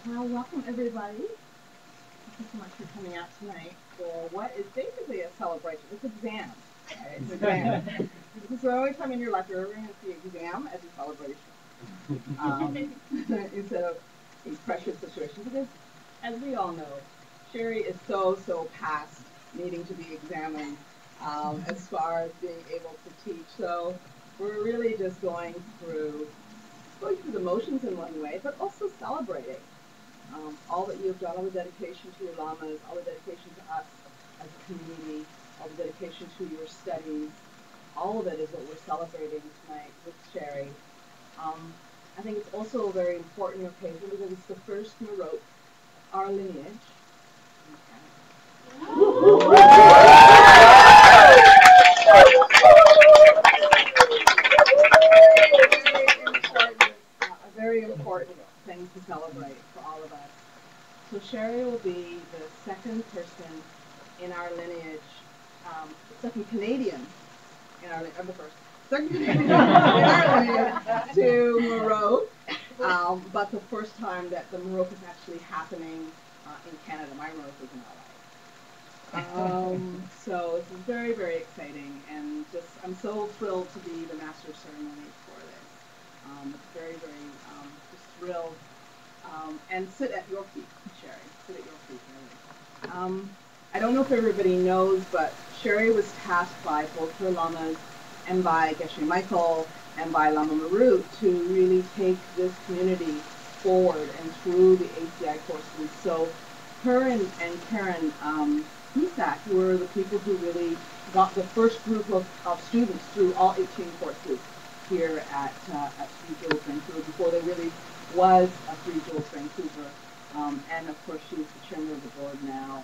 Well, welcome everybody. Thank you so much for coming out tonight for what is basically a celebration. It's exam. Right? It's exam. This is the only time in your life you're ever going to see exam as a celebration. Instead of these pressure situations. Because as we all know, Sherri is so past needing to be examined as far as being able to teach. So we're really just going through the motions in one way, but also celebrating all that you've done, all the dedication to your lamas, all the dedication to us as a community, all the dedication to your studies. All of it is what we're celebrating tonight with Sherri. I think it's also a very important occasion because it's the first Maroke of our lineage. A very important thing to celebrate for all of us. So Sherri will be the second person in our lineage, second Canadian in our lineage, the first, second Canadian in our lineage to Maroke, but the first time that the Maroke is actually happening in Canada. My Maroke is in LA. So this is very exciting, and just I'm so thrilled to be the master of ceremonies for this. Very just thrilled. And sit at your feet, Sherri. Sit at your feet, really. I don't know if everybody knows, but Sherri was tasked by both her lamas and by Geshe Michael and by Lama Maroke to really take this community forward and through the ACI courses. So her and Karen Isak were the people who really got the first group of students through all 18 courses here at Three Jules Vancouver before there really was a Three Jules Vancouver. And of course, she's the chairman of the board now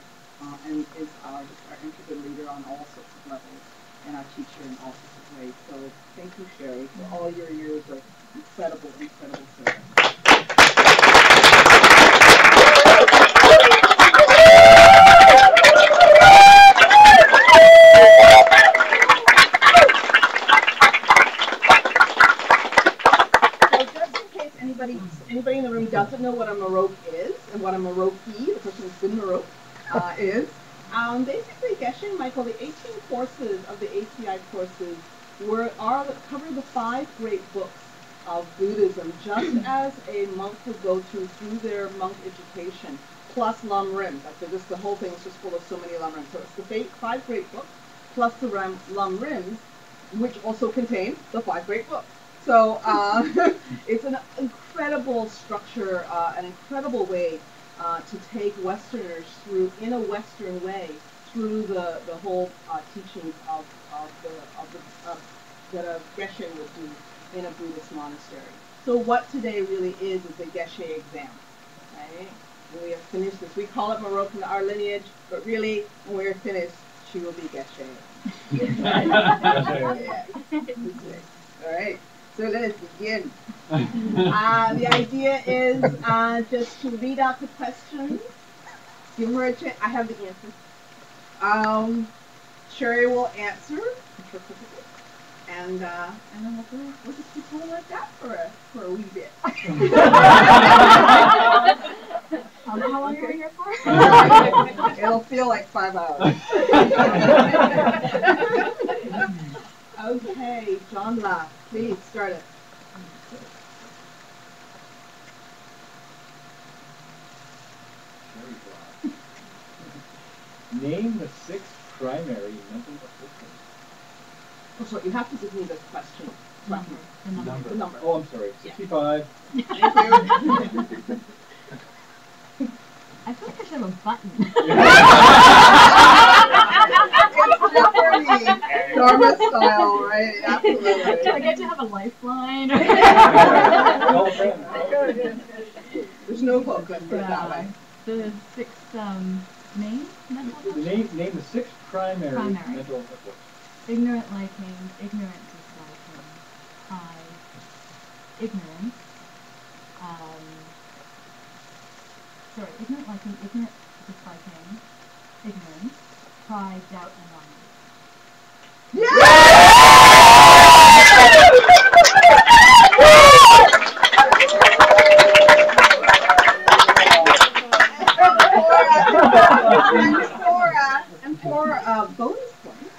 and is our intrepid leader on all sorts of levels and our teacher in all sorts of ways. So thank you, Sherri, for all your years of incredible, incredible service. Anybody in the room doesn't know what a Maroke is and what a Maroke, the person who's been Maroke, is, basically, Geshe, Michael, the 18 courses of the ACI courses cover the 5 great books of Buddhism, just as a monk would go through their monk education, plus Lam Rim. The whole thing is just full of so many Lam Rims. So it's the 5 great books, plus the Lam Rims, which also contain the 5 great books. So it's an incredible structure, an incredible way to take Westerners through, in a Western way, through the whole teachings that a Geshe would do in a Buddhist monastery. So what today really is the Geshe exam, right? When we have finished this, we call it Maroke in our lineage, but really, when we're finished, she will be Geshe. All right. So let us begin. The idea is just to read out the questions, give her a chance. I have the answers. Sherri will answer, and then we'll just keep going like that for a wee bit. How long are you here for? It'll feel like 5 hours. Okay, John La, please start it. Name the 6 primary mental afflictions. Oh, so you have to give me the question. The number. Oh, I'm sorry. 65. Thank you. I feel like I should have a button. It's Jeopardy, Dharma style, right? Absolutely. Do I get to have a lifeline? There's no book, let's put it that way. The 6 main mental Name the 6 primary mental afflictions. Ignorant liking, ignorant disliking, pride, ignorance, ignorant liking, ignorant disliking, ignorance, pride, doubt, and wrongdoing. And for bonus points,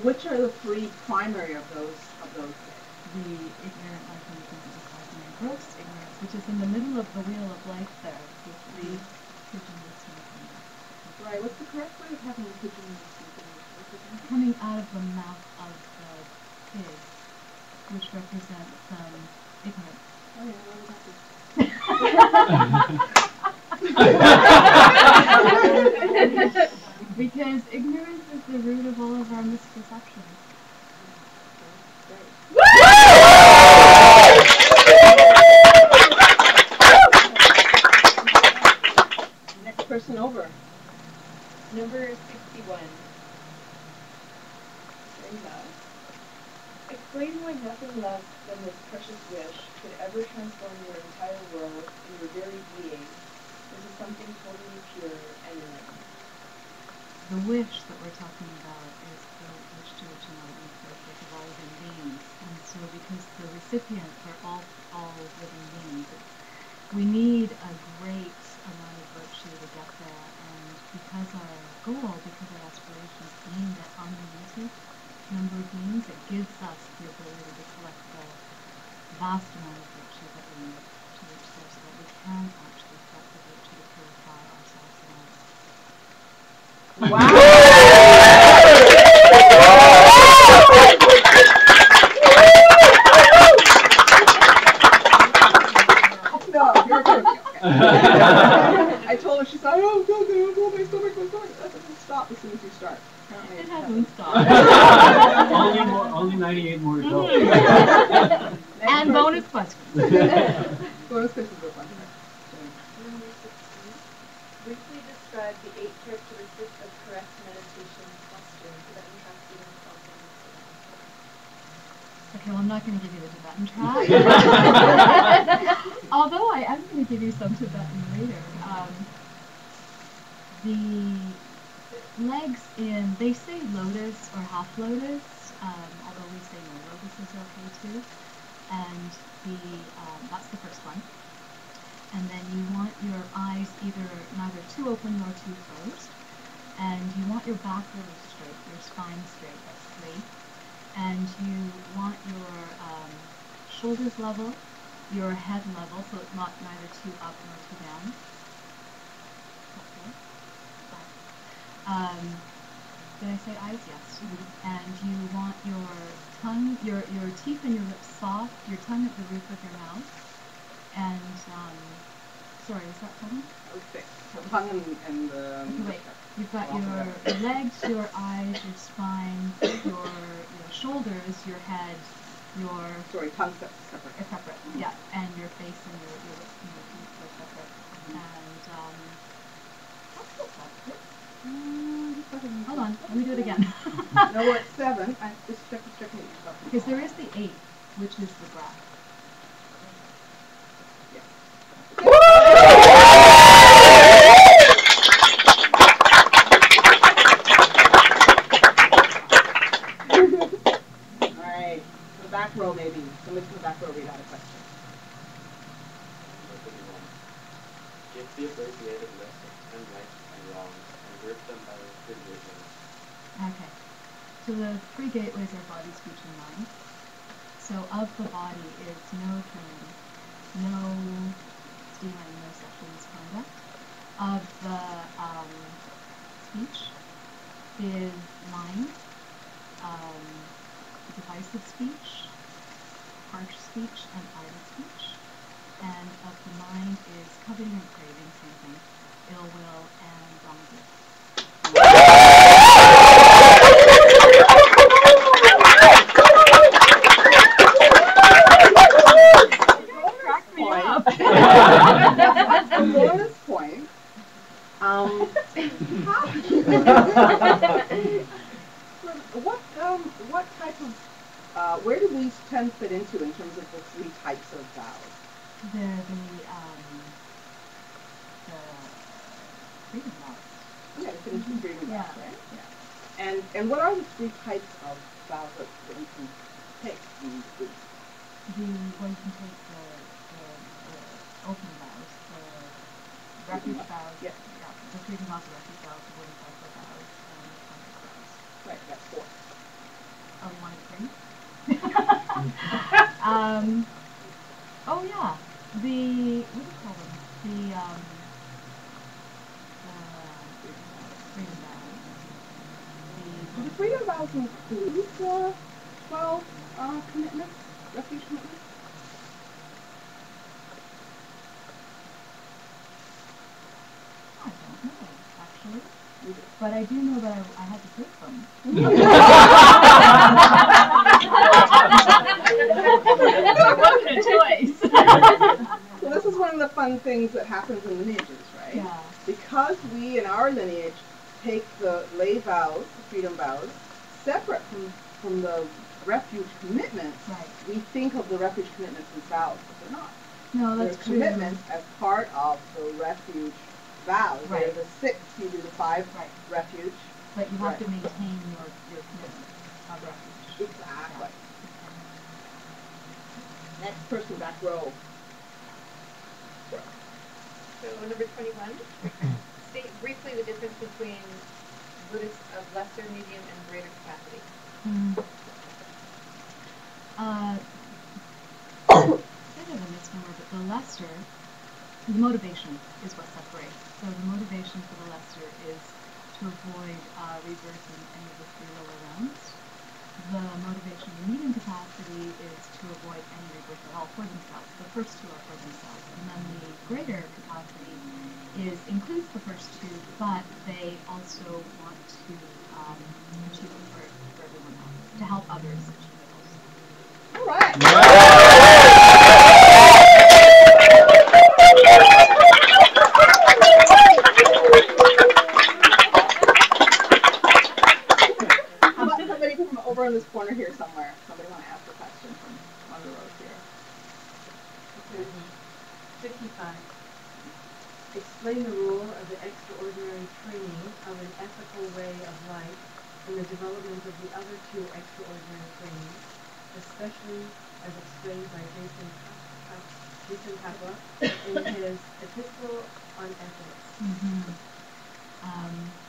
which are the 3 primary of those? The ignorant liking, ignorant disliking, and gross ignorance, which is in the middle of the wheel of life there, with the pigeon sneaking. Right, what's the correct way of having a pigeon sneaking? Coming out of the mouth of the pig, which represents ignorance. Oh yeah, what about this? Because ignorance is the root of all of our misperceptions. Next person over. Number 61. Explain why nothing less than this precious wish could ever transform your entire world and your very being into something totally pure and enlightened. The wish that we're talking about is the wish to achieve the perfect of all living beings. And so because the recipients are all living beings, we need a great amount of virtue to get there. And because our goal, because our aspiration is aimed at unlimited number of beings, it gives us the ability to collect the vast amount of virtue that we need to reach there so that we can actually collect the virtue to purify ourselves and others. Wow! No, you're good. Okay. I told her, she said, oh, my stomach. That doesn't stop as soon as you start. Apparently It hasn't stopped. Only 98 more to go. And bonus questions. Bonus questions are fun. Number 16. Briefly describe the 8 characteristics of correct meditation posture. Tibetan track even compliments it. Okay, well, I'm not going to give you the Tibetan track. Although I am going to give you some Tibetan later. The legs in, they say lotus or half lotus, although we say no, lotus is okay too. And that's the first one. And then you want your eyes either neither too open nor too closed. And you want your back really straight, your spine straight, that's 3. And you want your shoulders level, your head level, so it's not neither too up nor too down. Okay. Did I say eyes? Yes. And you want your tongue, your teeth and your lips soft, your tongue at the roof of your mouth. And, sorry, is that tongue? Okay. The tongue and the... Okay, wait. You've got your legs, your eyes, your spine, your shoulders, your head, your... Sorry, tongue separate. Separate, yeah. And your face and your lips and your teeth are separate. And, that's it. Hold on, let me do it again. No, we're at 7. I just checking yourself. Because there is the 8, which is the breath. Alright, the back row maybe. Somebody from the back row read out a question. Give the abbreviated list of 10 rights and wrongs and group them by the 3 gateways. Okay. So the 3 gateways are body, speech, and mind. So of the body is no killing, no stealing, no sexual misconduct. Of the speech is lying, divisive speech, harsh speech, and idle speech. And of the mind is coveting and craving, same thing, ill will, and wrongdoing. Bonus point. What type of where do these 10 fit into in terms of the 3 types of vows? They're the freedom vows. Yeah, they fit into the freedom vows, Yeah. right? Yeah. And what are the 3 types of vows that you can take in the Buddhism? Well, you can take the open vows, the refuge vows, yeah, the freedom vows, the refuge vows, the wooden cycle vows, and the contract vows. Right, that's 4. Oh, you want to drink? Oh yeah, what do you call them? The freedom vows. Do the freedom vows include 12 commitments, refuge commitments? I don't know, actually. But I do know that I had to take them. It wasn't a choice. So this is one of the fun things that happens in lineages, right? Yeah. Because we in our lineage take the lay vows, the freedom vows, separate from the refuge commitments, Right. we think of the refuge commitments as vows, but they're not. No, that's They're true. commitments as part of the refuge vows. Right. They're the 6, you do the 5 Right. refuge. But you have Right. to maintain your commitment of refuge. Exactly. Yeah. Next person, back row. So number 21. State briefly the difference between Buddhists of lesser, medium, and greater capacity. Bit of a misnomer, but the lesser, the motivation is what separates. So the motivation for the lesser is to avoid rebirth in any of the 3 lower realms. the motivation you need in capacity is to avoid any rebirth at all for themselves. The first two are for themselves. And then the greater capacity includes the first two, but they also want to achieve it for everyone else, to help others achieve it also. All right. How about somebody from over in this corner here somewhere? Somebody want to ask a question from one of the rows here? Okay. 55. Explain the role of the extraordinary training of an ethical way of life in the development of the other two extraordinary trainings, especially as explained by Jason Kappa in his Epistle on Ethics.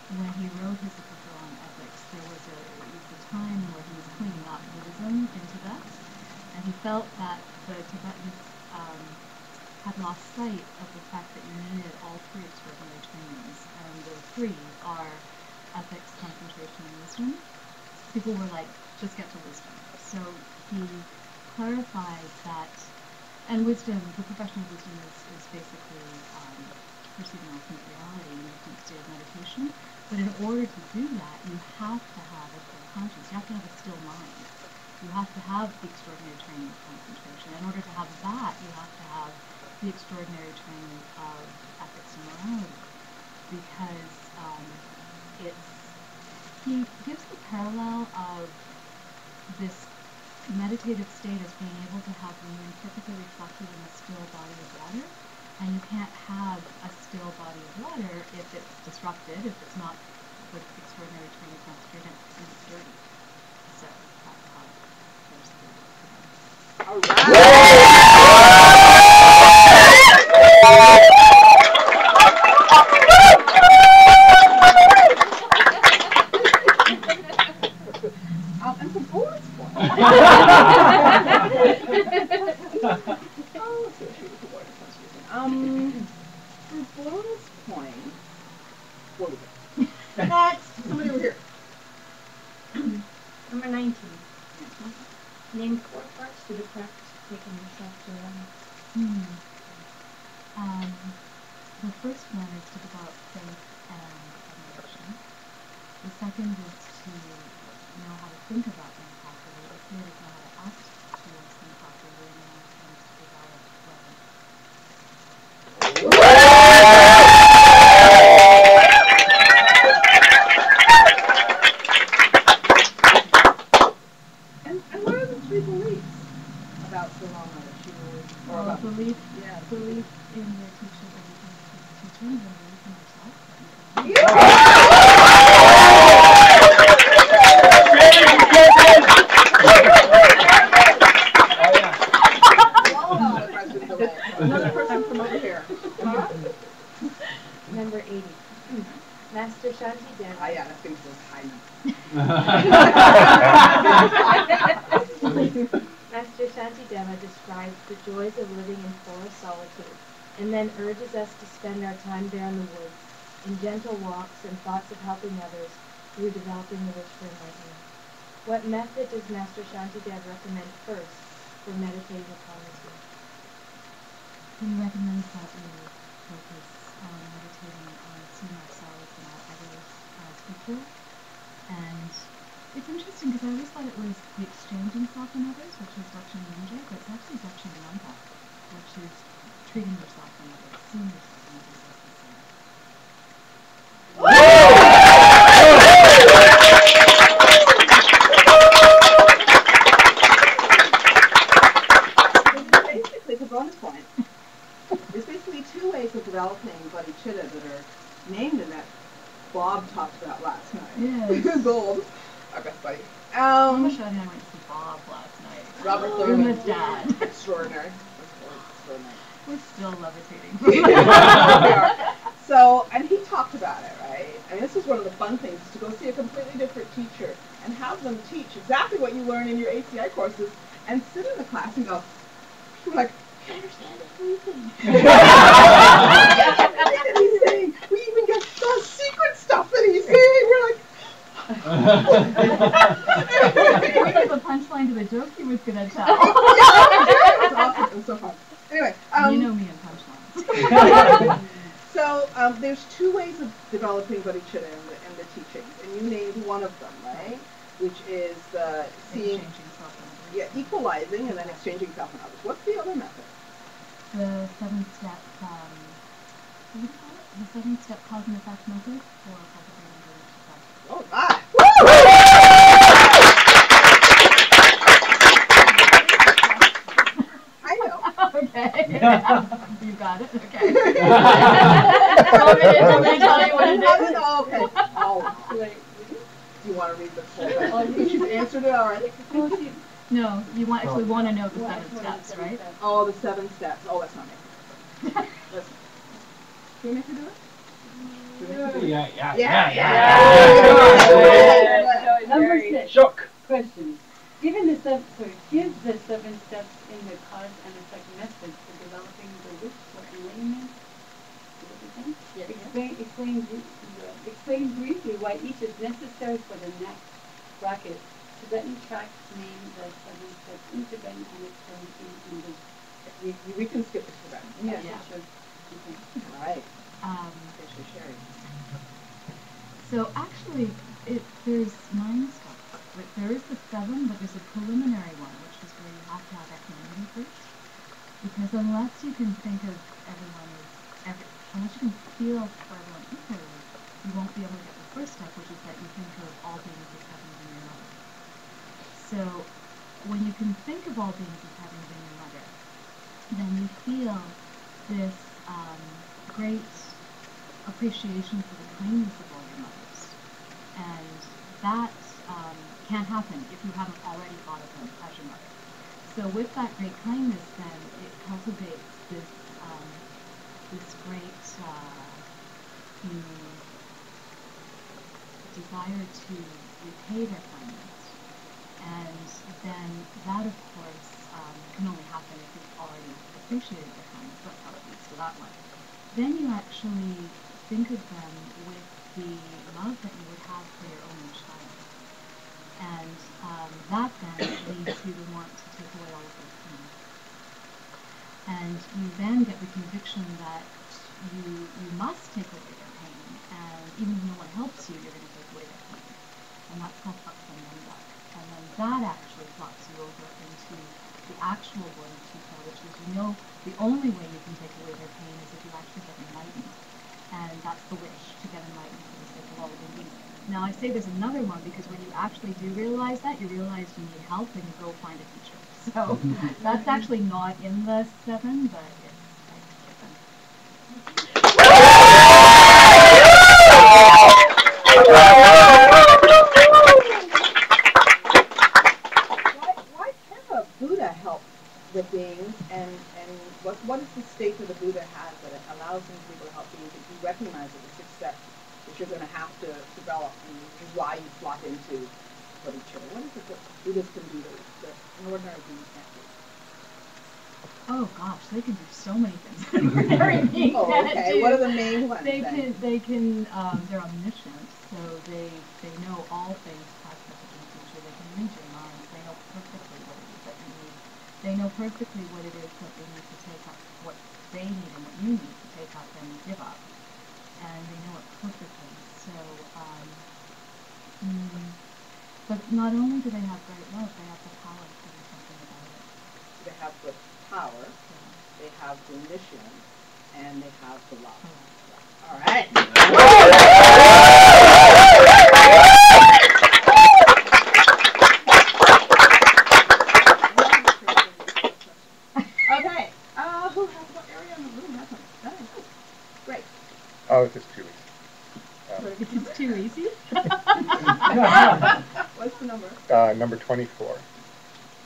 When he wrote his Epistle on Ethics, there was a time where he was cleaning up Buddhism in Tibet, and he felt that the Tibetans had lost sight of the fact that you needed all three extraordinary trainings, and the three are ethics, concentration, and wisdom. People were like, just get to wisdom. So he clarified that, and wisdom, the profession of wisdom is basically perceiving ultimate reality in a deep state of meditation. But in order to do that, you have to have a full conscience. You have to have a still mind. You have to have the extraordinary training of concentration. In order to have that, you have to have the extraordinary training of ethics and morality. Because he gives the parallel of this meditative state as being able to have the moon perfectly reflected in a still body of water. And you can't have a still body of water if it's disrupted, if it's not the extraordinary training concentration, it's dirty. So that's how there's the All right. And for bonus points. For bonus points, what was it? Next, somebody over here. Number 19. Name 4 parts to the practice of taking yourself to reality. The first one is to develop faith and emotion. The second is to know how to think about them properly. The third is know how to act towards them properly, and the last one is to develop love. And what are the 3 beliefs about Salama that you or about Belief in your teacher, everything that he's teaching, and belief in yourself. all the questions away. Another person from over here. Number 80. Master Shanti Deva. Ah, yeah, that's going to be high number. Master Shantideva describes the joys of living in forest solitude, and then urges us to spend our time there in the woods, in gentle walks and thoughts of helping others through developing the wish for enlightenment. What method does Master Shantideva recommend first for meditating upon this wish? He recommends that we focus on meditating on seeing ourselves and all others as equal. And it's interesting because I always thought it was the exchanging self and others, which is Dakshin Yonja, but it's actually Dakshin Yonja, which is treating yourself and others, seeing yourself and others as the same. Basically, it's a bonus point. There's basically 2 ways of developing bodhicitta that are named in that Bob talked about last night. Yes. Gold, our best buddy. Shadi and I went to see Bob last night. Robert And Thurman. his dad. Extraordinary. We're still levitating. We are. So, and he talked about it, right? I mean, this was one of the fun things, is to go see a completely different teacher and have them teach exactly what you learn in your ACI courses and sit in the class and go, you're like, I understand everything. Everything he's saying. We even get the secret stuff that he's saying. We're like, So there's two ways of developing bodhicitta in the teachings, and you named one of them, right? Which is seeing, Exchanging self and others. yeah, equalizing and then exchanging self and others. What's the other method? The 7-step, what do you call it? The 7-step cause and effect method for cultivating bodhicitta. Oh, my. I know. Okay. You got it? Okay. Want me to tell you what it is? Oh, okay. Oh, wait. Do you want to read the whole thing? Oh, she's answered it already. No, you actually want to know the 7 steps, right? Oh, the 7 steps. Oh, that's not me. Let's, can we make her do it? Yeah. Number 6. Shock. Question. Give the 7 steps in the cause and effect method for developing the wish for enlightenment. Yes. Explain briefly why each is necessary for the next bracket. Tibetan tracts name the 7 steps in Tibetan and explain in English. We can skip this for that. Yeah, Yeah. sure. Okay. All right. Sherri. So actually, there's 9 steps. There is the 7, but there's a preliminary one, which is where you have to have equanimity first. Because unless you can think of unless you can feel for everyone equally, you won't be able to get the first step, which is that you think of all beings as having been your mother. So when you can think of all beings as having been your mother, then you feel this great appreciation for the kindness of all your mothers. And that can't happen if you haven't already thought of them as your mother. So with that great kindness, then, it cultivates this great desire to repay their kindness. And then that, of course, can only happen if you've already appreciated their kindness. That's how it leads to that one. Then you actually think of them with the love that you would have for your own child. And that then leads you to want to take away all of their pain. And you then get the conviction that you must take away their pain, and even if no one helps you, you're going to take away their pain. And that's called Paksananda. And then that actually flops you over into the actual bodhicitta, which is, the only way you can take away their pain is if you actually get enlightened. And that's the wish, to get enlightened for the sake of all living beings. Now, I say there's another one because when you actually do realize that, you realize you need help and you go find a teacher. So that's actually not in the 7, but it's given. Why can a Buddha help the beings, and what is the state that the Buddha has that it allows him to be able to help beings if he recognizes the success that you're going to have to develop, and why you slot into bodhicitta? What is it that Buddhas can do that an ordinary being can't do? Oh gosh, they can do so many things that an ordinary being can't do. What are the main ones? They're omniscient, so they know all things past, present, and future. They can read your mind. They know perfectly what it is that you need. They know perfectly what it is that they need to take up, what they need and what you need to take up and give up. And they know it perfectly. So, but not only do they have great love, they have the power to do something about it. They have the power, they have the mission, and they have the love. All right. Okay. Who has what area in the room? Great. Oh, it's just too easy. It's too easy? What's the number? Number 24.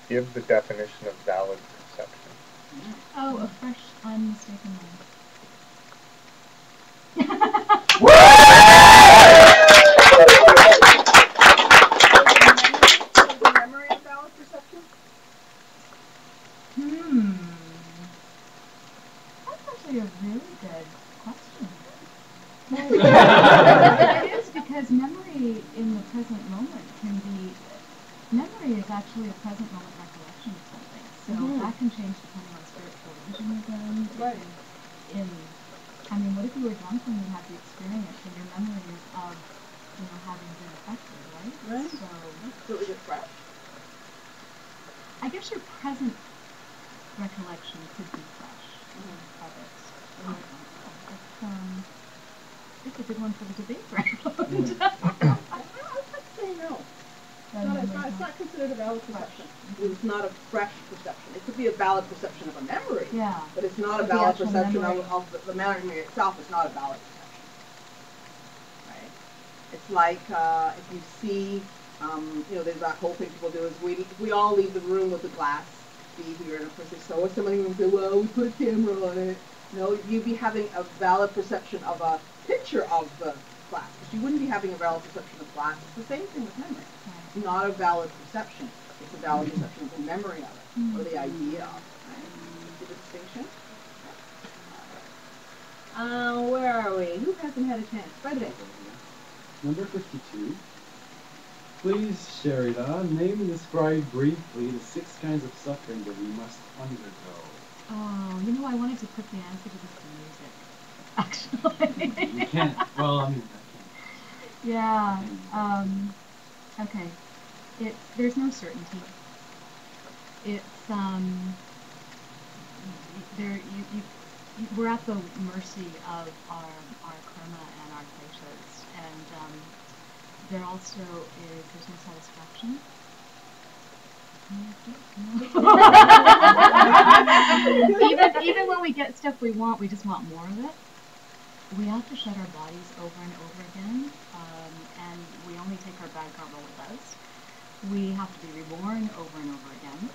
Give the definition of valid perception. Oh, a fresh, unmistaken mind. Is memory a valid perception? That's actually a really good question. It is, because memory in the present moment memory is actually a present moment recollection of something. So that can change depending on spiritual vision again. Right. I mean, what if you were drunk when you had the experience and your memories of, having been affected, right? Right. So is it fresh? I guess your present recollection could be fresh of it. I don't know. It's a good one for the debate round. I'd say no. It's not considered a valid perception. It's not a fresh perception. It could be a valid perception of a memory. Yeah. But it's not a valid perception of the memory itself. It's not a valid perception. Right? It's like if you see, there's that whole thing people do is we all leave the room with the glass be here, and of course they saw somebody will say, well, we put a camera on it. No, you'd be having a valid perception of a picture of the glass, but you wouldn't be having a valid perception of glass. It's the same thing with memory. It's not a valid perception. It's a valid perception of the memory of it, or the idea of it. Right? See the distinction? Where are we? Who hasn't had a chance? By the way. Number 52. Please, Sherri, name and describe briefly the 6 kinds of suffering that we must undergo. Oh, I wanted to put the answer to this in music, actually. You can't, well, I can't. Yeah, okay. There's no certainty. It's, we're at the mercy of our karma and our kleshas, and, there's no satisfaction. even when we get stuff we want, we just want more of it. We have to shed our bodies over and over again, and we only take our bad karma with us. We have to be reborn over and over again.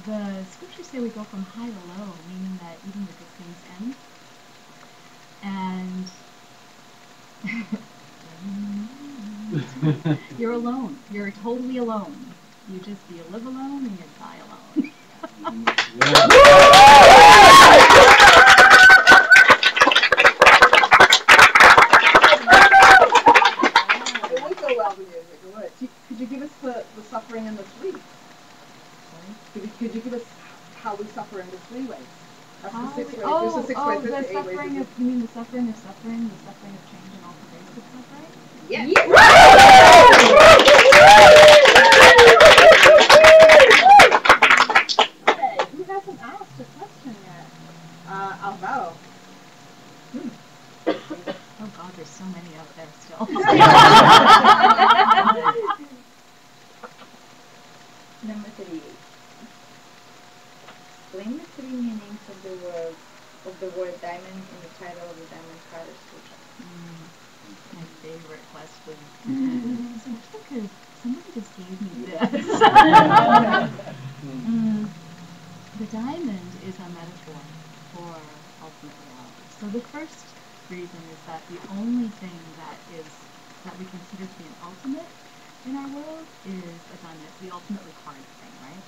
The scriptures say we go from high to low, meaning that even the good things end. And you're alone. You're totally alone. You live alone and you die alone. It would go well with music. It would. Could you give us the suffering and the three? Could you give us how we suffer in the 3 ways? That's the 6 ways. There's the 6 ways. There's the 8 suffering ways. You mean the suffering of suffering, the suffering of change and all pervasive suffering? Yes. Okay, who hasn't asked a question yet? Alvaro. Oh God, there's so many out there still. Number 38. Explain the 3 meanings of the word diamond in the title of the Diamond Cutter Sutra. My favorite question. Because somebody just gave me this. The diamond is a metaphor for ultimate reality. So the first reason is that the only thing that we consider to be an ultimate in our world is a diamond. It's the ultimately hard thing, right?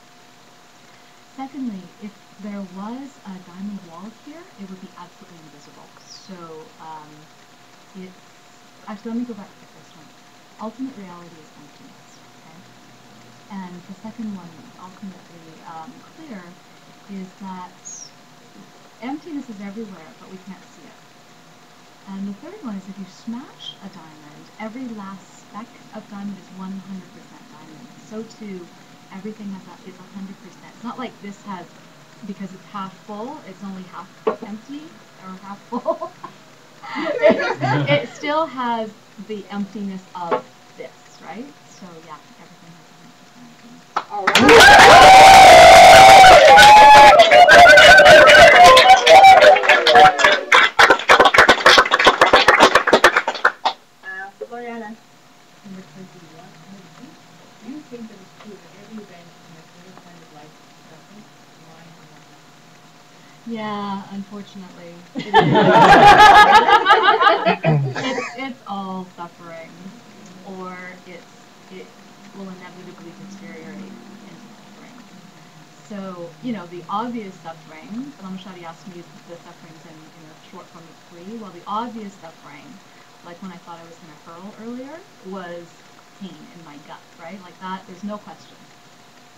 Secondly, if there was a diamond wall here, it would be absolutely invisible. So actually, let me go back to the first one. Ultimate reality is emptiness, okay? And the second one, ultimately clear, is that emptiness is everywhere, but we can't see it. And the third one is if you smash a diamond, every last speck of diamond is 100% diamond. So too, everything is 100%. It's not like this has, because it's half full, it's only half empty or half full. It still has the emptiness of this, right? So yeah, everything has 100% emptiness. All right. Loriana. Number 21. Do you think that it's true that every event in a certain kind of life is suffering? Why and why? Yeah, unfortunately. It's all suffering, or it will inevitably deteriorate into suffering. So, the obvious suffering, Lamashadi asked me the sufferings in short form of 3. Well, the obvious suffering, like when I thought I was going to hurl earlier, was pain in my gut, right? Like that, there's no question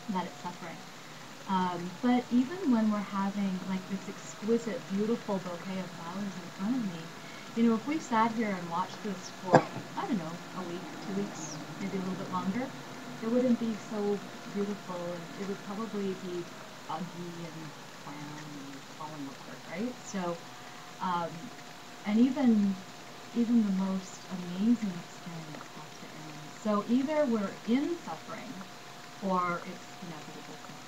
that it's suffering. But even when we're having like this exquisite, beautiful bouquet of flowers in front of me, if we sat here and watched this for, I don't know, a week, 2 weeks, maybe a little bit longer, it wouldn't be so beautiful, and it would probably be ugly and brown and falling apart, right? So, and even the most amazing experience has to end. So either we're in suffering, or it's inevitable suffering.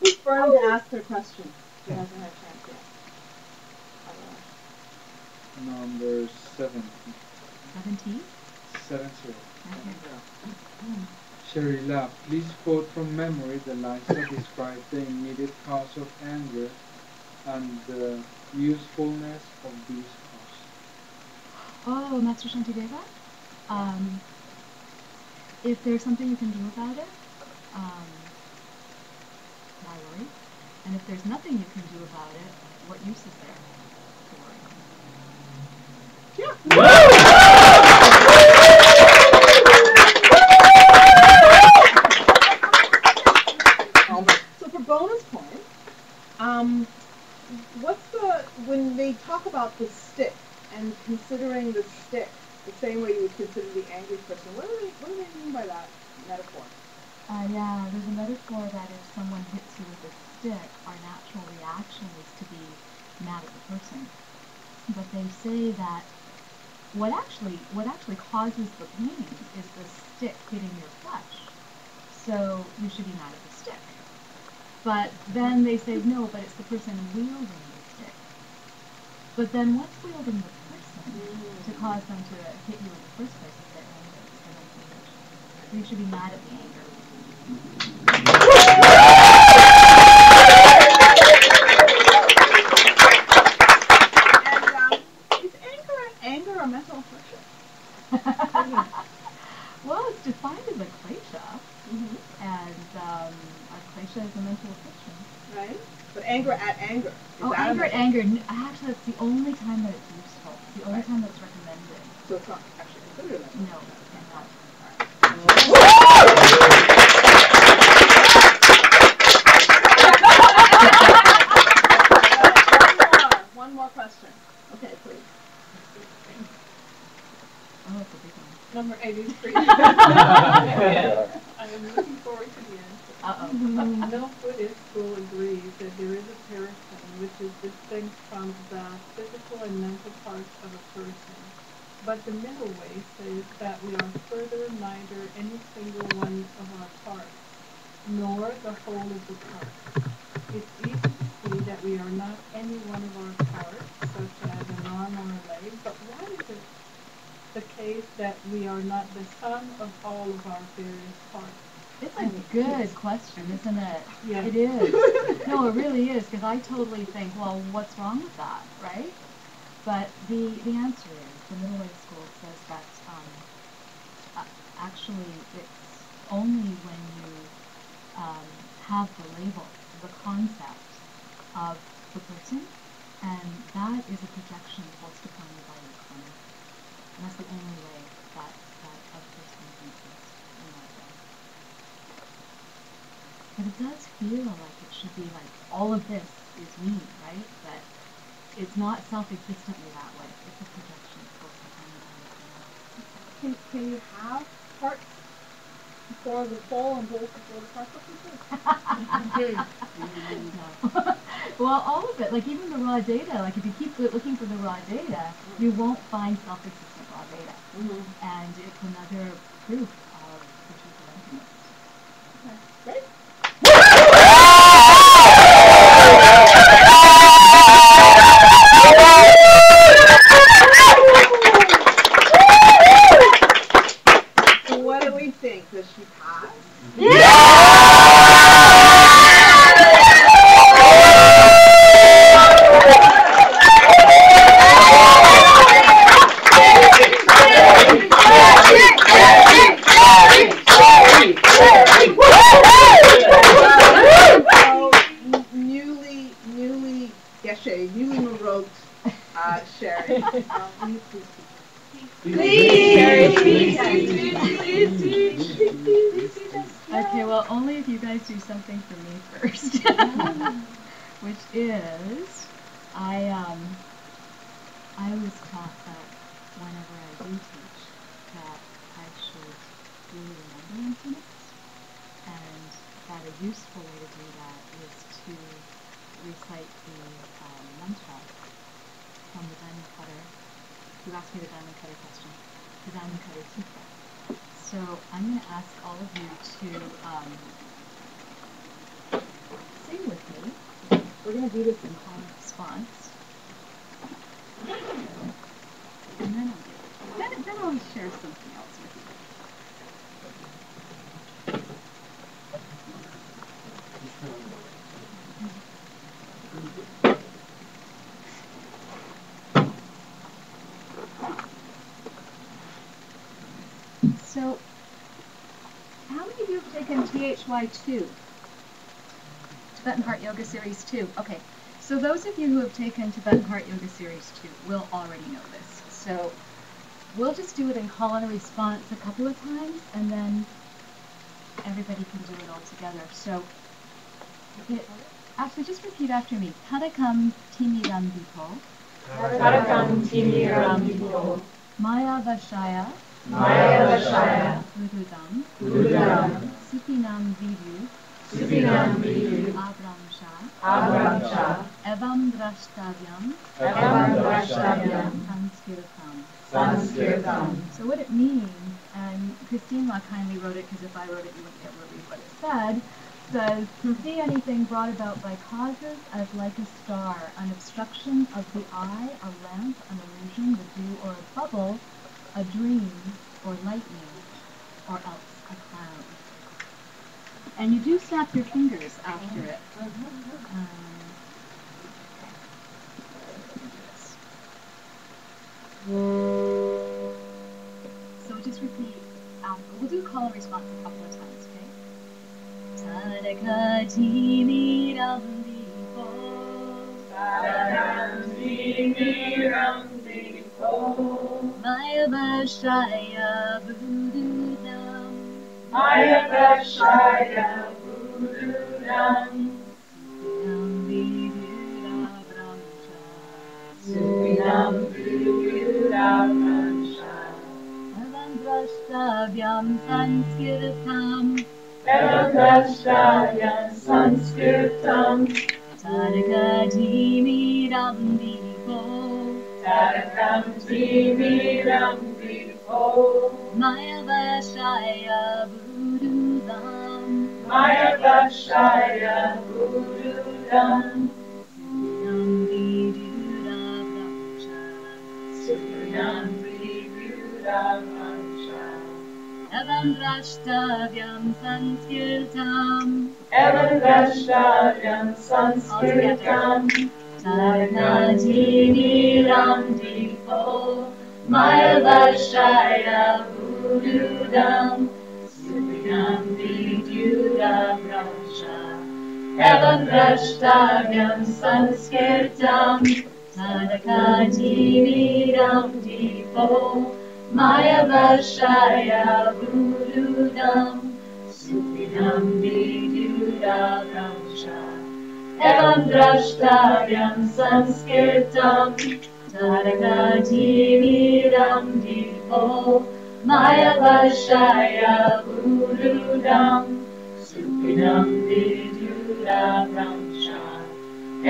Who's burned to ask their question? Who hasn't had a chance yet? Number 70. 17? 70. Okay. Sherri, please quote from memory the lines that describe the immediate cause of anger and the usefulness of these causes. Oh, Master Shantideva? If there's something you can do about it, why worry? And if there's nothing you can do about it, what use is there to worry? So for bonus points, when they talk about the stick and considering the stick the same way you would consider the angry person, what do they mean by that metaphor? Yeah, there's a metaphor that if someone hits you with a stick, our natural reaction is to be mad at the person. But they say that what actually causes the pain is the stick hitting your flesh. So you should be mad at the stick. But then they say, no, but it's the person wielding the stick. But then what's wielding the person to cause them to hit you in the first place if they're angry? So you should be mad at the anger. And is anger a mental affliction? Well, it's defined as a klesha, and a klesha is a mental affliction. Right? But anger at anger. Anger at anger. Actually, that's the only time that it's useful. It's the only time that's recommended. So it's not actually considered that. No, it's not. One more question. Okay, please. Oh, it's a big one. Number 83. I am looking forward to the answer. No Buddhist school agrees that there is a person which is distinct from the physical and mental parts of a person. But the middle way says that we are further neither any single one of our parts, nor the whole of the parts. It's easy to see that we are not any one of our parts, such as an arm or a leg, but why is it the case that we are not the sum of all of our various parts? It's a good question, isn't it? Yeah. It is. No, it really is, because I totally think, well, what's wrong with that, right? But the answer is, the middle way school says that actually it's only when you have the label, the concept of the person, and that is a projection forced upon you by your karma. And that's the only way that a person can exist in that way. But it does feel like it should be like, all of this is me, right? But it's not self-existently that way. It's a projection forced upon you by your karma. Can you have parts before the whole and whole before the parts of people? No. Well, all of it, like even the raw data, like if you keep looking for the raw data, you won't find self-existent raw data. And it's another proof of the truth of emptiness. Okay, great. So what do we think? Does she pass? Newly Maroke Okay, well, only if you guys do something for me first. Which is, I was taught that whenever I do teach, that I should do remembrance minutes, and that a useful way to do that is to recite the mantra from the diamond cutter. You asked me the diamond cutter question. The diamond cutter sutra. So I'm going to ask all of you to sing with me. We're going to do this in call and response. And then I'll share something else with you. So, how many of you have taken THY2? Tibetan Heart Yoga Series 2. Okay. So those of you who have taken Tibetan Heart Yoga Series 2 will already know this. So we'll just do it in call and response a couple of times, and then everybody can do it all together. So actually, just repeat after me. Tarakam timiram dipo. Tarakam timiram dipo. Maya vashaya. Maya vashaya. Gurudam. Gurudam. Supinam vidu. Supinam vidu. Abramsha. Abramsha. Evam drashtavyam. Evam drashtavyam. Sanskirtam. Sanskirtam. So what it means, and Christine Law kindly wrote it, because if I wrote it, you wouldn't be able to read what it said, says, to see anything brought about by causes as like a star, an obstruction of the eye, a lamp, an illusion, the dew, or a bubble, a dream, or lightning, or else a cloud. And you do snap your fingers after it. So just repeat after. We'll do call and response a couple of times, okay? Tarakatimiram dipo. Tarakatimiram dipo. Maya vashaya bududam. Maya vashaya bududam. Supinam vidurabramsha. Evam drashtavyam sanskirtam. Evam drashtavyam sanskirtam. Tarakatimiram dipo. Tarakam timiram dipo. Maya vashaya bududam. Maya vashaya bududam. Supinam vidurabramsha. Evam drashtavyam sanskirtam. Evam drashtavyam sanskirtam. Tarakatimiram dipo. Maya vashaya bududam. Supinam vidurabramsha. Evam drashtavyam sanskirtam. Tarakatimiram dipo. Maya vashaya bududam. Supinam vidurabramsha. Evam drashtavyam sanskirtam. Tarakatimiram dipo. Maya vashaya bududam. Supinam vidurabramsha.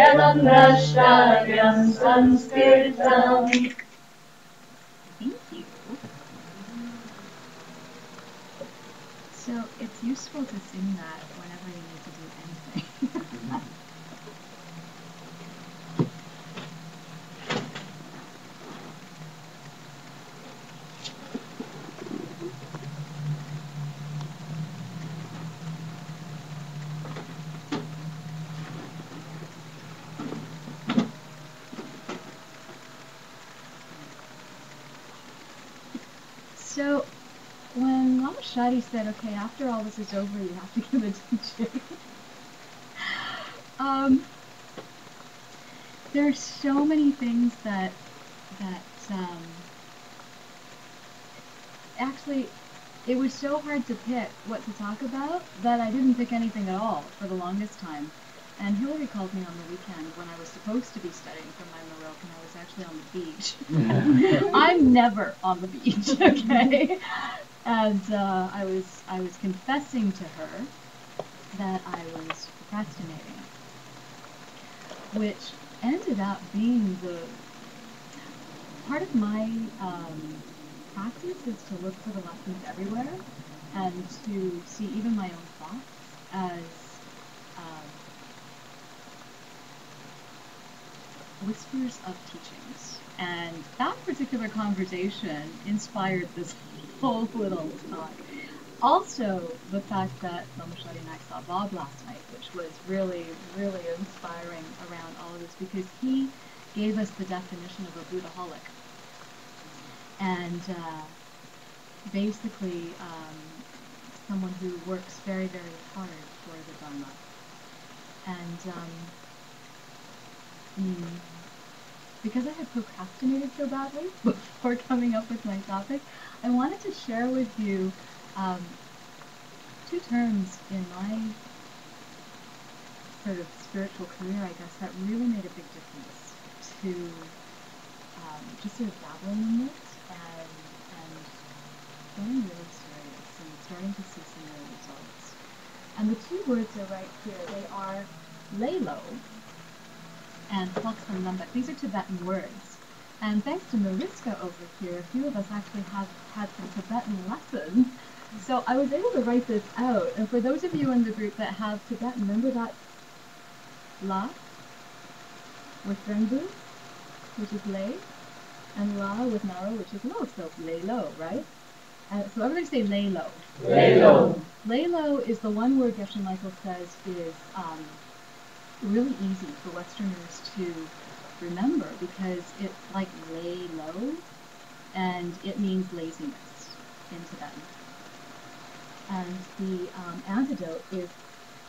Evam drashtavyam sanskirtam. Thank you. So it's useful to sing that whenever you need to do anything. So, when Lama Shadi said, okay, after all this is over, you have to give a teaching, there's so many things that actually, it was so hard to pick what to talk about that I didn't pick anything at all for the longest time. And Hillary called me on the weekend when I was supposed to be studying for my Maroke and I was actually on the beach. I'm never on the beach, okay? And I was confessing to her that I was procrastinating, which ended up being the part of my practice is to look for the lessons everywhere and to see even my own thoughts as whispers of teachings. And that particular conversation inspired this whole little talk. Also, the fact that Ramashari and I saw Bob last night, which was really, really inspiring around all of this, because he gave us the definition of a Buddhaholic. And basically, someone who works very, very hard for the Dharma. And because I had procrastinated so badly before coming up with my topic, I wanted to share with you two terms in my sort of spiritual career, I guess, that really made a big difference to just sort of dabbling in it and getting really serious and starting to see some real results. And the two words are right here. They are lelo and Tloksam Numbak. These are Tibetan words. And thanks to Mariska over here, a few of us actually have had some Tibetan lessons. So I was able to write this out. And for those of you in the group that have Tibetan, remember that La with Renbu, which is lay, and La with Naro, which is low. So lay low, right? So everybody say lay low. Lay low. Lay low is the one word Geshe Michael says is really easy for Westerners to remember because it's like lay low, and it means laziness in Tibetan. And the antidote is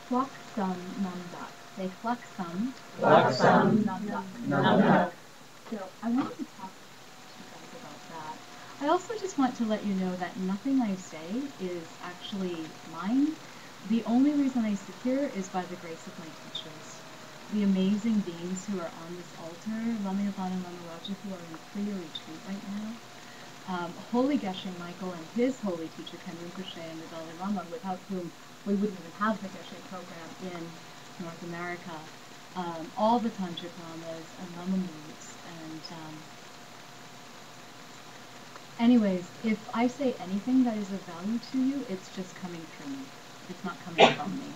Tloksam Namdak. Say Tloksam Namdak. So I wanted to talk to you guys about that. I also just want to let you know that nothing I say is actually mine. The only reason I sit here is by the grace of my teachers. The amazing beings who are on this altar, Lama Yvonne and Lama Raja, who are in clear retreat right now. Holy Geshe Michael and his holy teacher, Ken Rinpoche, and the Dalai Lama, without whom we wouldn't even have the Geshe program in North America. All the Tantric Lamas and Lama Moods. And anyways, if I say anything that is of value to you, it's just coming through me. It's not coming from me.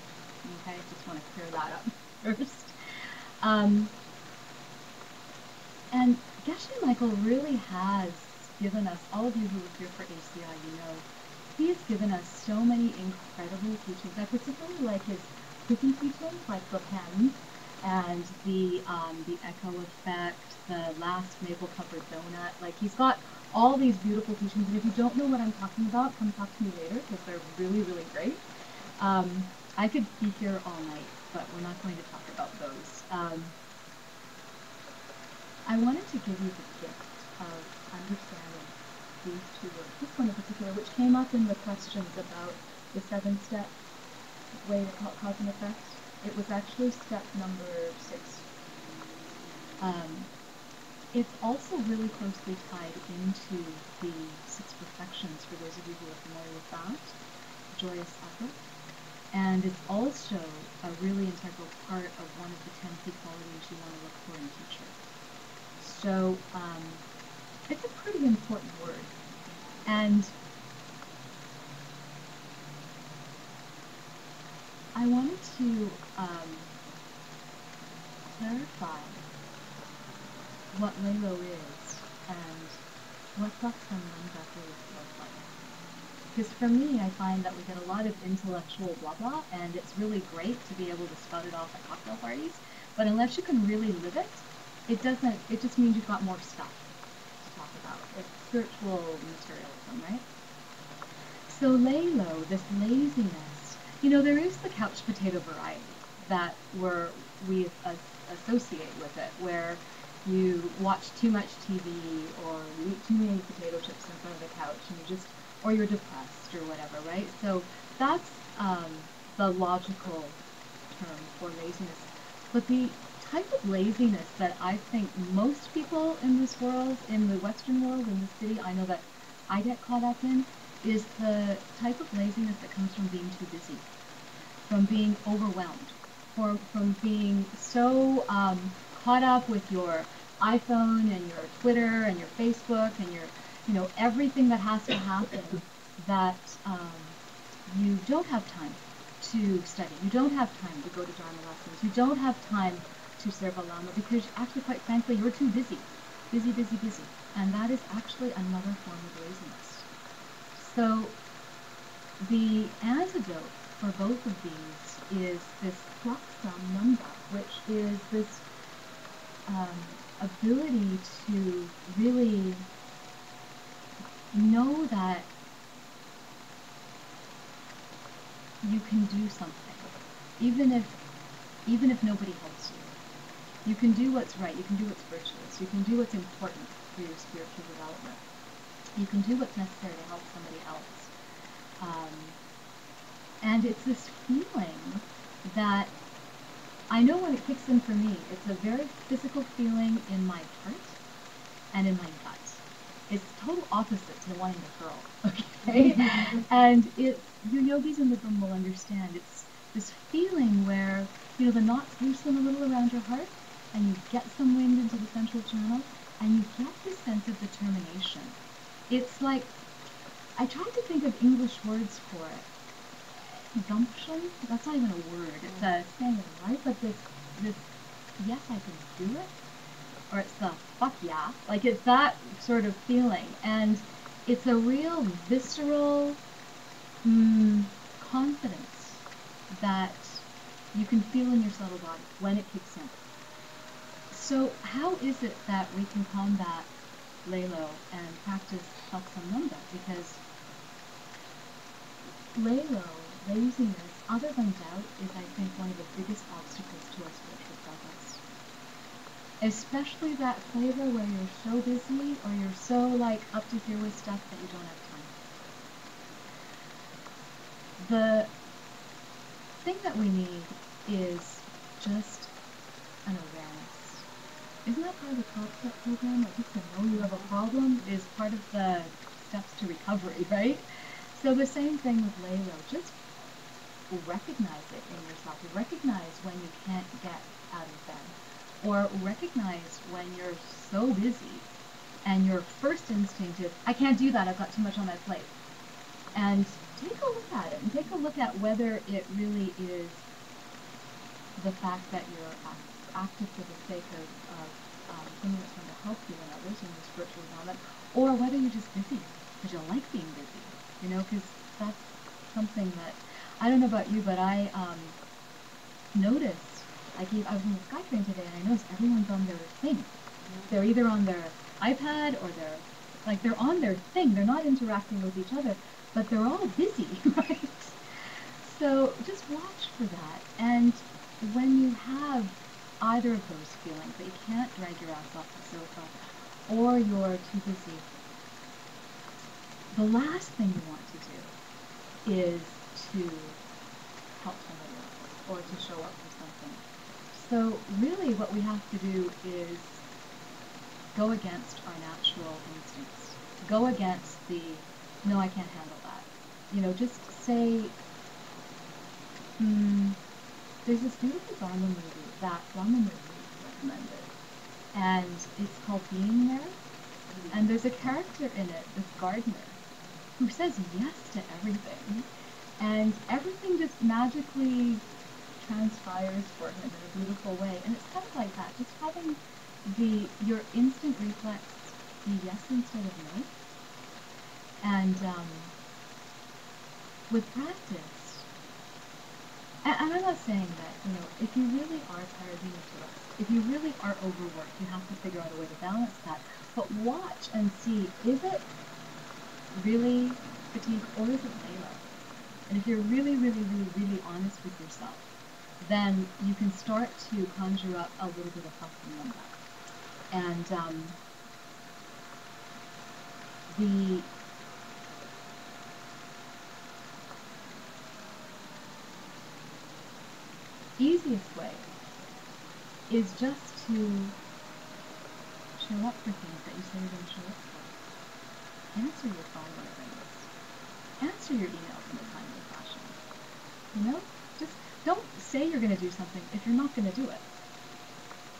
Okay, just want to clear that up first. And Geshe Michael really has given us, all of you who are here for ACI, you know, he has given us so many incredible teachings. I particularly like his cooking teachings, like the pen and the echo effect, the last maple covered donut. Like, he's got all these beautiful teachings, and if you don't know what I'm talking about, come talk to me later, because they're really, really great. I could be here all night, but we're not going to talk about those. I wanted to give you the gift of understanding these two words, this one in particular, which came up in the questions about the 7-step way to cause and effect. It was actually step number 6. It's also really closely tied into the 6 perfections, for those of you who are familiar with that, joyous effort. And it's also a really integral part of one of the 10 key qualities you want to look for in a teacher. So it's a pretty important word. And I wanted to clarify what Lelo is and what Tloksam Namdak really feels like. Because for me, I find that we get a lot of intellectual blah blah, and it's really great to be able to spout it off at cocktail parties, but unless you can really live it, it just means you've got more stuff to talk about. It's spiritual materialism, right? So Lelo, this laziness, you know, there is the couch potato variety that we associate with it, where you watch too much TV or you eat too many potato chips in front of the couch and you just or you're depressed or whatever, right? So that's the logical term for laziness. But the type of laziness that I think most people in this world, in the Western world, in the city, I know that I get caught up in, is the type of laziness that comes from being too busy, from being overwhelmed, from being so caught up with your iPhone and your Twitter and your Facebook and your, everything that has to happen that you don't have time to study. You don't have time to go to Dharma lessons. You don't have time to serve a Lama because actually, quite frankly, you're too busy. Busy, busy, busy. And that is actually another form of laziness. So the antidote for both of these is this nanda, which is this ability to really know that you can do something, even if nobody helps you. You can do what's right. You can do what's virtuous. You can do what's important for your spiritual development. You can do what's necessary to help somebody else. And it's this feeling that I know when it kicks in for me, it's a very physical feeling in my heart and in my gut. It's total opposite to wanting to hurl, okay? And it's, you yogis in the room will understand, it's this feeling where, the knots loosen a little around your heart, and you get some wind into the central channel, and you get this sense of determination. It's like, I tried to think of English words for it. Gumption? That's not even a word. It's a saying, right? But this, yes, I can do it. Or it's the fuck yeah. Like it's that sort of feeling. And it's a real visceral confidence that you can feel in your subtle body when it kicks in. So how is it that we can combat Lelo and practice Satsananda? Because Lelo, laziness, other than doubt, is I think one of the biggest obstacles to our spiritual progress. Especially that flavor where you're so busy or you're so up to here with stuff that you don't have time. The thing that we need is just an awareness. Isn't that part of the concept program? Like just to know you have a problem is part of the steps to recovery, right? So the same thing with Lelo. Just recognize it in yourself. Recognize when you can't get out of bed. Or recognize when you're so busy and your first instinct is, I can't do that, I've got too much on my plate. And take a look at it and take a look at whether it really is the fact that you're active for the sake of something that's going to help you and others in your spiritual development, or whether you're just busy because you like being busy, because that's something that, I don't know about you, but I noticed, I was in the SkyTrain today and I noticed everyone's on their thing. They're either on their iPad or they're on their thing. They're not interacting with each other, but they're all busy, right? So just watch for that. And when you have either of those feelings, that you can't drag your ass off the sofa, or you're too busy, the last thing you want to do is to help somebody else, or to show up for something. So really what we have to do is go against our natural instincts. Go against the, no, I can't handle that. Just say, there's this beautiful Dharma movie that Dharma movie recommended, and it's called Being There, and there's a character in it, this gardener, who says yes to everything, and everything just magically transpires for him in a beautiful way. And it's kind of like that, just having your instant reflex be yes instead of no. And with practice, and I'm not saying that, if you really are tired, you need to rest. If you really are overworked, you have to figure out a way to balance that. But watch and see, is it really fatigue or is it Lelo? And if you're really, really, really, really honest with yourself, then you can start to conjure up a little bit of Satsananda. And easiest way is just to show up for things that you say you're going to show up for. Answer your phone when it rings. Answer your emails in a timely fashion. You know? Just don't say you're going to do something if you're not going to do it.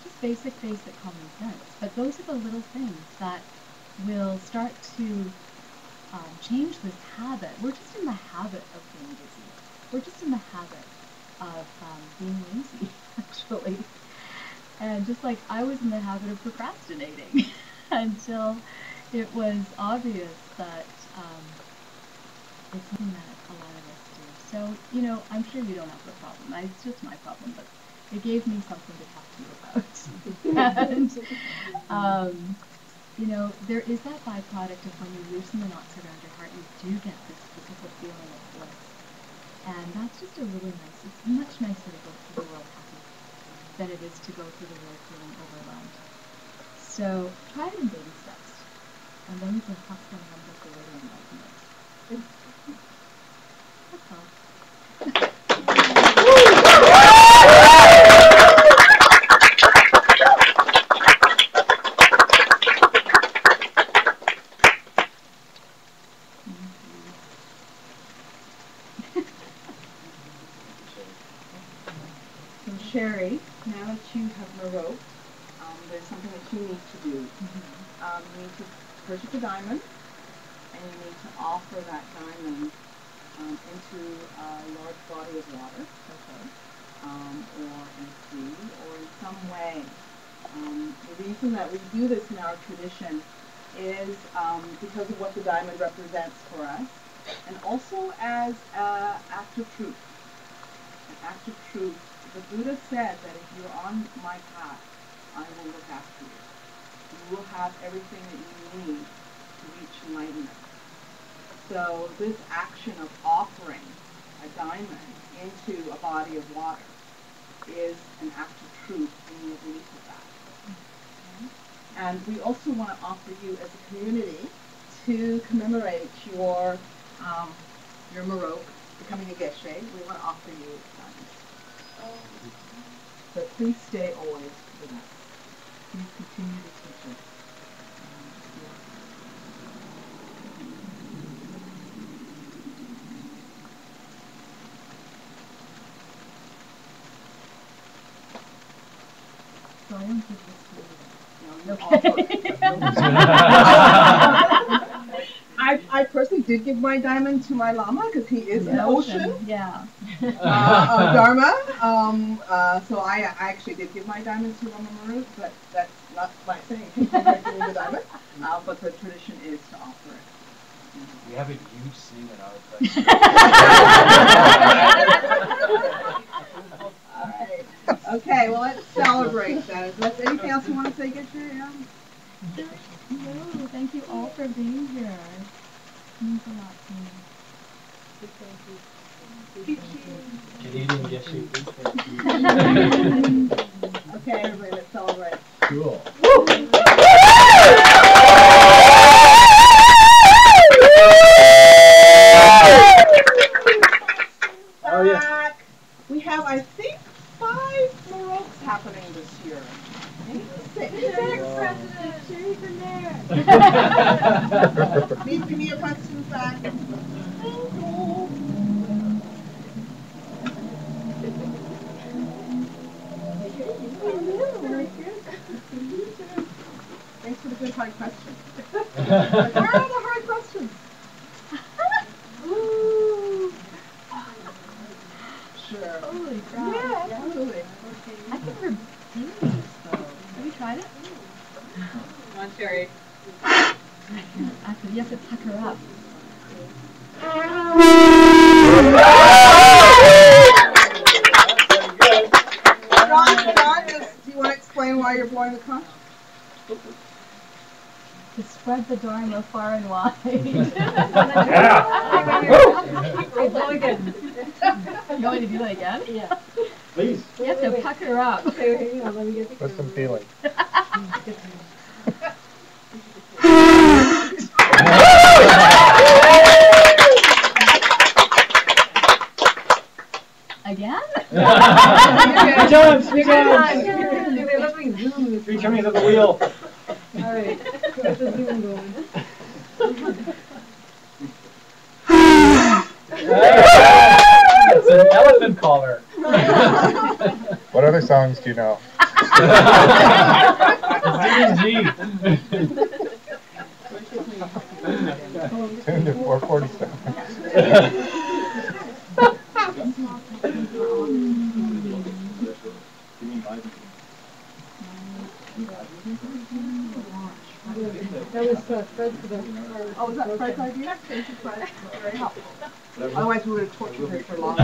Just basic common sense. But those are the little things that will start to change this habit. We're just in the habit of being busy. We're just in the habit of being lazy, actually. And just like I was in the habit of procrastinating until it was obvious that it's something that a lot of us do. So, you know, I'm sure you don't have the problem. It's just my problem, but it gave me something to talk to you about. And, you know, there is that byproduct of when you loosen the knots around your heart, you do get this physical feeling of bliss. And that's just a really nice, it's much nicer to go through the world happy than it is to go through the world feeling overwhelmed. So try it in baby steps, and then you can hop them on with the later enlightenment. That's all. So Sherri, now that you have Maroke, there's something that you need to do. You need to purchase a diamond, and you need to offer that diamond into a large body of water, or in a sea, or in some way. The reason that we do this in our tradition is because of what the diamond represents for us, and also as an act of truth. An act of truth. The Buddha said that if you're on my path, I will look after you. You will have everything that you need to reach enlightenment. So this action of offering a diamond into a body of water is an act of truth in the belief of that. Okay? And we also want to offer you as a community to commemorate your Maroke becoming a geshe. We want to offer you diamonds. So please stay always with us. Please continue to teach us. So I don't give this to you. No, I personally did give my diamond to my Lama because he is an ocean. Yeah. Of Dharma. So I actually did give my diamond to Lama Maroke, but that's not my saying. He's giving me the diamond. But the tradition is to offer it. We have a huge scene in our place. All right. Okay, well, let's celebrate that. Is there anything else you want to say, Geshe? Yeah? No, thank you all for being here. It means a lot to me. Canadian Geshe. Okay, everybody, let's celebrate. Cool. Oh, yeah. We have, I think, 5 Marokes happening this year. President, Sherri for mayor. Please give me your questions back. Thank you. Thanks for the good hard questions. Where are the hard questions? Sure. Holy crap. Yeah, absolutely. I can repeat these, though. Have you tried it? Come on, Sherri. You have to tuck her up. John, do you want to explain why you're blowing the conch? To spread the Dharma far and wide. Go again. You want me to do that again? Yeah. Please. You have to puck her up. Okay, hang on, let me get the With some feeling. Again? Three times! Three times! They look like Zoom. Three turnings of the wheel. Alright, get the Zoom going. It's an elephant collar. What other songs do you know? Series G. Tuned to 447. That was Fred's for the Oh, was that Fred's idea? Thank you, Fred. Very helpful. Otherwise, we would have tortured her for long.